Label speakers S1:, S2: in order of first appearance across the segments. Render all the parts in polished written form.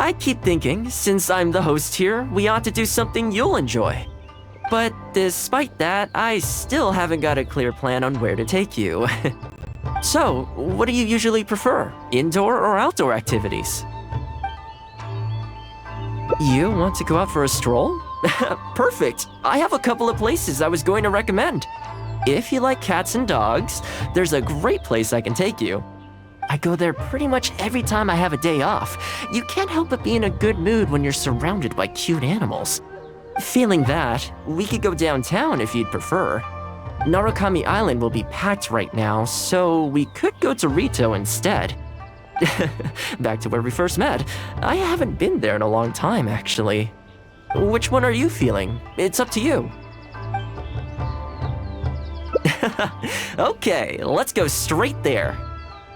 S1: I keep thinking, since I'm the host here, we ought to do something you'll enjoy. But despite that, I still haven't got a clear plan on where to take you. So, what do you usually prefer, indoor or outdoor activities? You want to go out for a stroll? Perfect! I have a couple of places I was going to recommend. If you like cats and dogs, there's a great place I can take you. I go there pretty much every time I have a day off. You can't help but be in a good mood when you're surrounded by cute animals. Feeling that, we could go downtown if you'd prefer. Narukami Island will be packed right now, so we could go to Rito instead. Back to where we first met. I haven't been there in a long time, actually. Which one are you feeling? It's up to you. Okay, let's go straight there.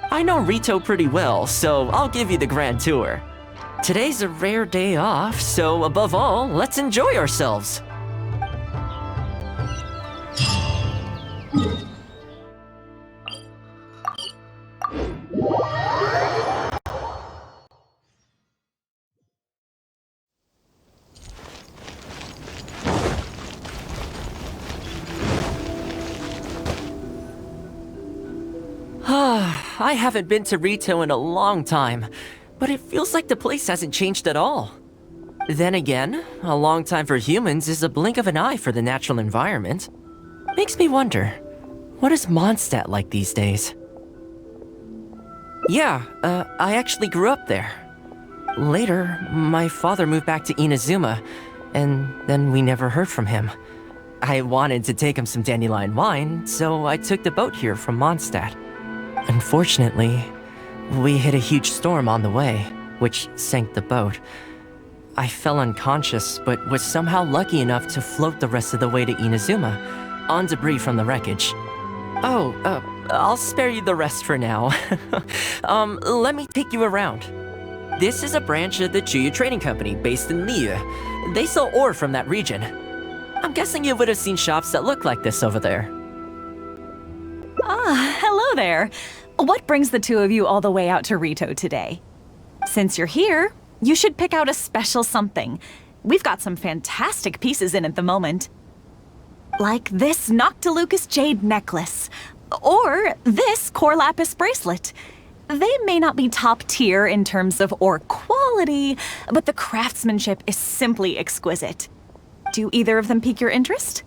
S1: I know Rito pretty well, so I'll give you the grand tour. Today's a rare day off, so above all, let's enjoy ourselves. I haven't been to Rito in a long time, but it feels like the place hasn't changed at all. Then again, a long time for humans is a blink of an eye for the natural environment. Makes me wonder, what is Mondstadt like these days? Yeah, I actually grew up there. Later, my father moved back to Inazuma, and then we never heard from him. I wanted to take him some Dandelion Wine, so I took the boat here from Mondstadt. Unfortunately, we hit a huge storm on the way, which sank the boat. I fell unconscious, but was somehow lucky enough to float the rest of the way to Inazuma, on debris from the wreckage. Oh, I'll spare you the rest for now. Let me take you around. This is a branch of the Chuyu Trading Company based in Liyue. They sell ore from that region. I'm guessing you would have seen shops that look like this over there.
S2: Ah, hello there. What brings the two of you all the way out to Rito today? Since you're here, you should pick out a special something. We've got some fantastic pieces in at the moment. Like this Noctilucus jade necklace, or this core lapis bracelet. They may not be top tier in terms of ore quality, but the craftsmanship is simply exquisite. Do either of them pique your interest?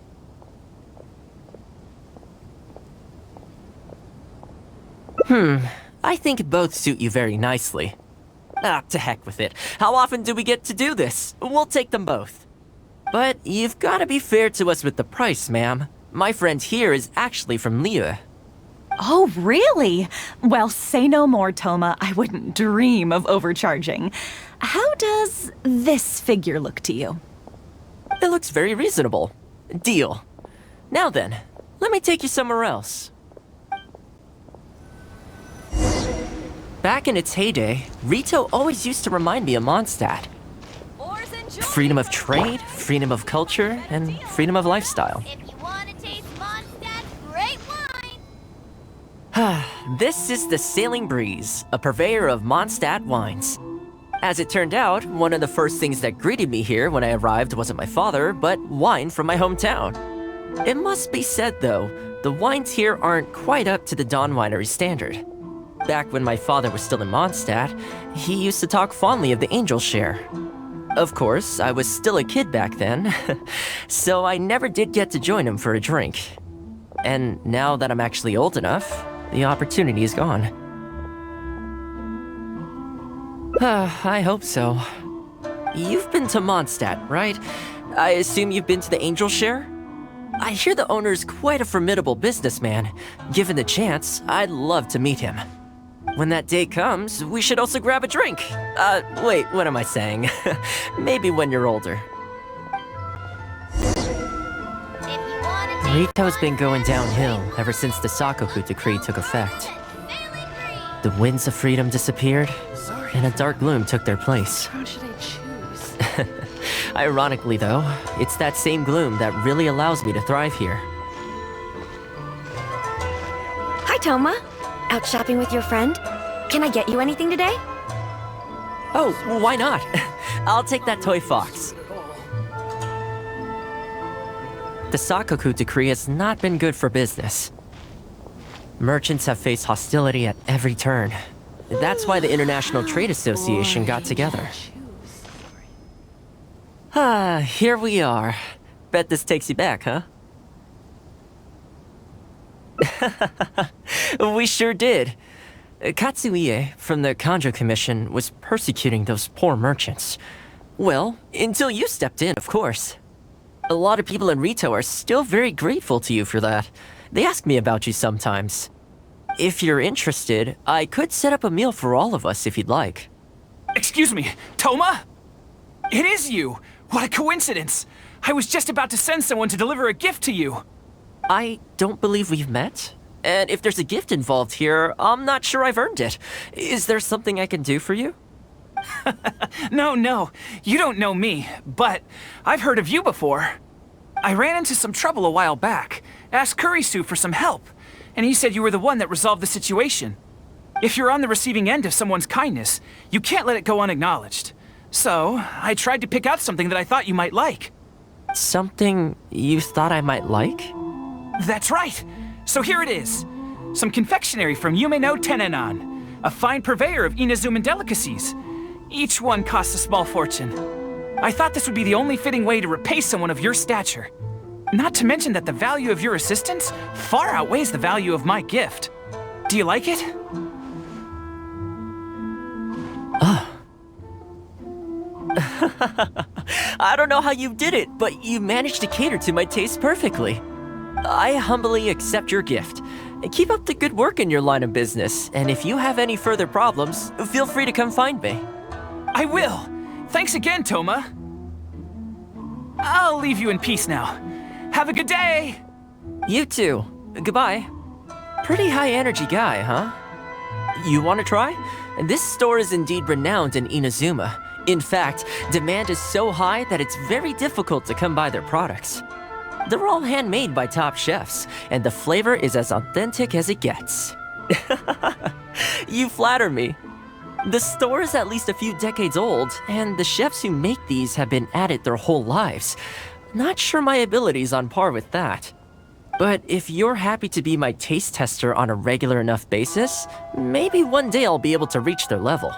S1: I think both suit you very nicely. Ah, to heck with it. How often do we get to do this? We'll take them both. But you've gotta be fair to us with the price, ma'am. My friend here is actually from Liyue.
S2: Oh, really? Well, say no more, Thoma. I wouldn't dream of overcharging. How does this figure look to you?
S1: It looks very reasonable. Deal. Now then, let me take you somewhere else. Back in its heyday, Rito always used to remind me of Mondstadt. Freedom of trade, freedom of culture, and freedom of lifestyle.
S3: If you want to taste Mondstadt's great wine.
S1: This is the Sailing Breeze, a purveyor of Mondstadt wines. As it turned out, one of the first things that greeted me here when I arrived wasn't my father, but wine from my hometown. It must be said, though, the wines here aren't quite up to the Dawn Winery standard. Back when my father was still in Mondstadt, he used to talk fondly of the Angel Share. Of course, I was still a kid back then, so I never did get to join him for a drink. And now that I'm actually old enough, the opportunity is gone. I hope so. You've been to Mondstadt, right? I assume you've been to the Angel Share? I hear the owner's quite a formidable businessman. Given the chance, I'd love to meet him. When that day comes, we should also grab a drink. Wait, what am I saying? Maybe when you're older. Rito's been going downhill ever since the Sakoku decree took effect. The winds of freedom disappeared, and a dark gloom took their place.
S4: Which one should I choose?
S1: Ironically, though, it's that same gloom that really allows me to thrive here.
S5: Hi, Thoma. Out shopping with your friend? Can I get you anything today?
S1: Oh, why not? I'll take that toy fox. The Sakoku decree has not been good for business. Merchants have faced hostility at every turn. That's why the International Trade Association got together. Here we are. Bet this takes you back, huh? We sure did. Katsuie from the Kanjo Commission was persecuting those poor merchants. Well, until you stepped in, of course. A lot of people in Rito are still very grateful to you for that. They ask me about you sometimes. If you're interested, I could set up a meal for all of us if you'd like.
S4: Excuse me, Thoma? It is you! What a coincidence! I was just about to send someone to deliver a gift to you.
S1: I don't believe we've met. And if there's a gift involved here, I'm not sure I've earned it. Is there something I can do for you?
S4: No, you don't know me, but I've heard of you before. I ran into some trouble a while back, asked Kurisu for some help, and he said you were the one that resolved the situation. If you're on the receiving end of someone's kindness, you can't let it go unacknowledged. So, I tried to pick out something that I thought you might like.
S1: Something you thought I might like?
S4: That's right! So here it is. Some confectionery from Yume Tenenan, a fine purveyor of Inazuman delicacies. Each one costs a small fortune. I thought this would be the only fitting way to repay someone of your stature. Not to mention that the value of your assistance far outweighs the value of my gift. Do you like it?
S1: I don't know how you did it, but you managed to cater to my taste perfectly. I humbly accept your gift. Keep up the good work in your line of business, and if you have any further problems, feel free to come find me.
S4: I will! Thanks again, Thoma. I'll leave you in peace now. Have a good day!
S1: You too. Goodbye. Pretty high energy guy, huh? You want to try? This store is indeed renowned in Inazuma. In fact, demand is so high that it's very difficult to come by their products. They're all handmade by top chefs, and the flavor is as authentic as it gets. You flatter me. The store is at least a few decades old, and the chefs who make these have been at it their whole lives. Not sure my ability's on par with that. But if you're happy to be my taste tester on a regular enough basis, maybe one day I'll be able to reach their level.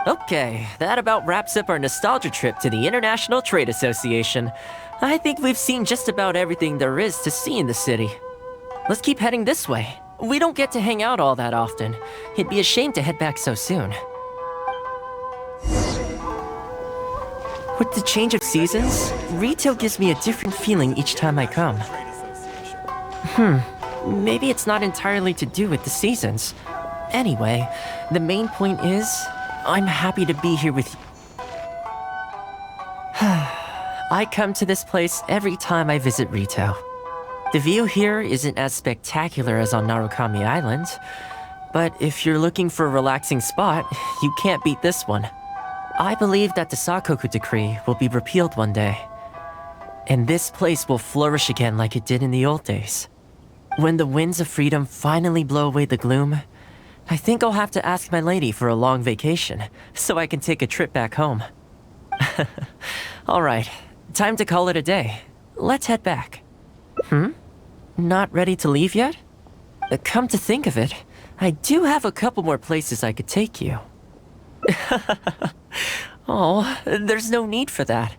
S1: Okay, that about wraps up our nostalgia trip to the International Trade Association. I think we've seen just about everything there is to see in the city. Let's keep heading this way. We don't get to hang out all that often. It'd be a shame to head back so soon. With the change of seasons, Rito gives me a different feeling each time I come. Maybe it's not entirely to do with the seasons. Anyway, the main point is, I'm happy to be here with you. I come to this place every time I visit Rito. The view here isn't as spectacular as on Narukami Island, but if you're looking for a relaxing spot, you can't beat this one. I believe that the Sakoku decree will be repealed one day, and this place will flourish again like it did in the old days. When the winds of freedom finally blow away the gloom, I think I'll have to ask my lady for a long vacation, so I can take a trip back home. Alright, time to call it a day. Let's head back. Not ready to leave yet? Come to think of it, I do have a couple more places I could take you. Oh, there's no need for that.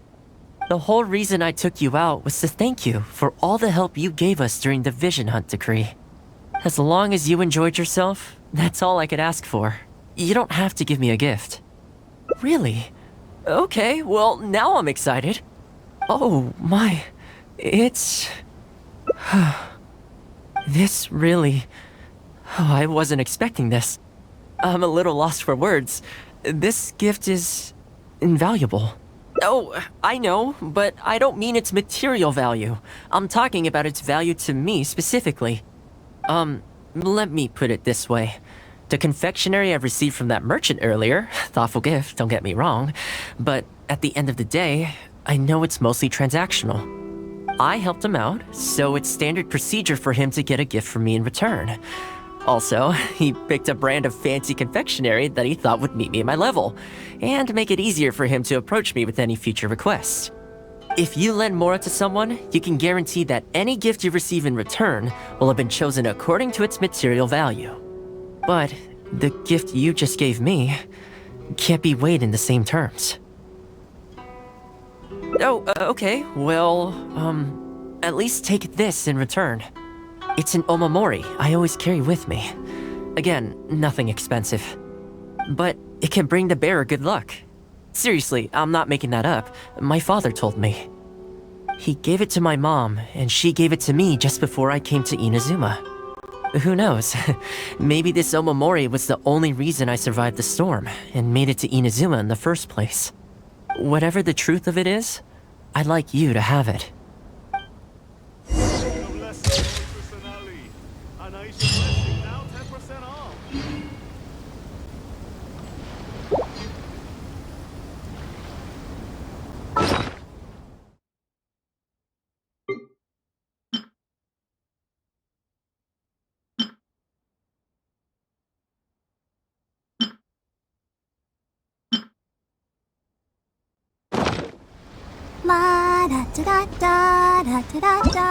S1: The whole reason I took you out was to thank you for all the help you gave us during the Vision Hunt decree. As long as you enjoyed yourself, that's all I could ask for. You don't have to give me a gift. Really? Okay, well, now I'm excited. Oh, my... It's... This really... Oh, I wasn't expecting this. I'm a little lost for words. This gift is... invaluable. Oh, I know, but I don't mean its material value. I'm talking about its value to me specifically. Let me put it this way. The confectionery I received from that merchant earlier, thoughtful gift, don't get me wrong, but at the end of the day, I know it's mostly transactional. I helped him out, so it's standard procedure for him to get a gift from me in return. Also, he picked a brand of fancy confectionery that he thought would meet me at my level, and make it easier for him to approach me with any future requests. If you lend Mora to someone, you can guarantee that any gift you receive in return will have been chosen according to its material value. But the gift you just gave me can't be weighed in the same terms. Oh, okay, well, at least take this in return. It's an omamori I always carry with me. Again, nothing expensive. But it can bring the bearer good luck. Seriously, I'm not making that up. My father told me. He gave it to my mom, and she gave it to me just before I came to Inazuma. Who knows? Maybe this omamori was the only reason I survived the storm and made it to Inazuma in the first place. Whatever the truth of it is, I'd like you to have it.
S3: La da da da da da da da.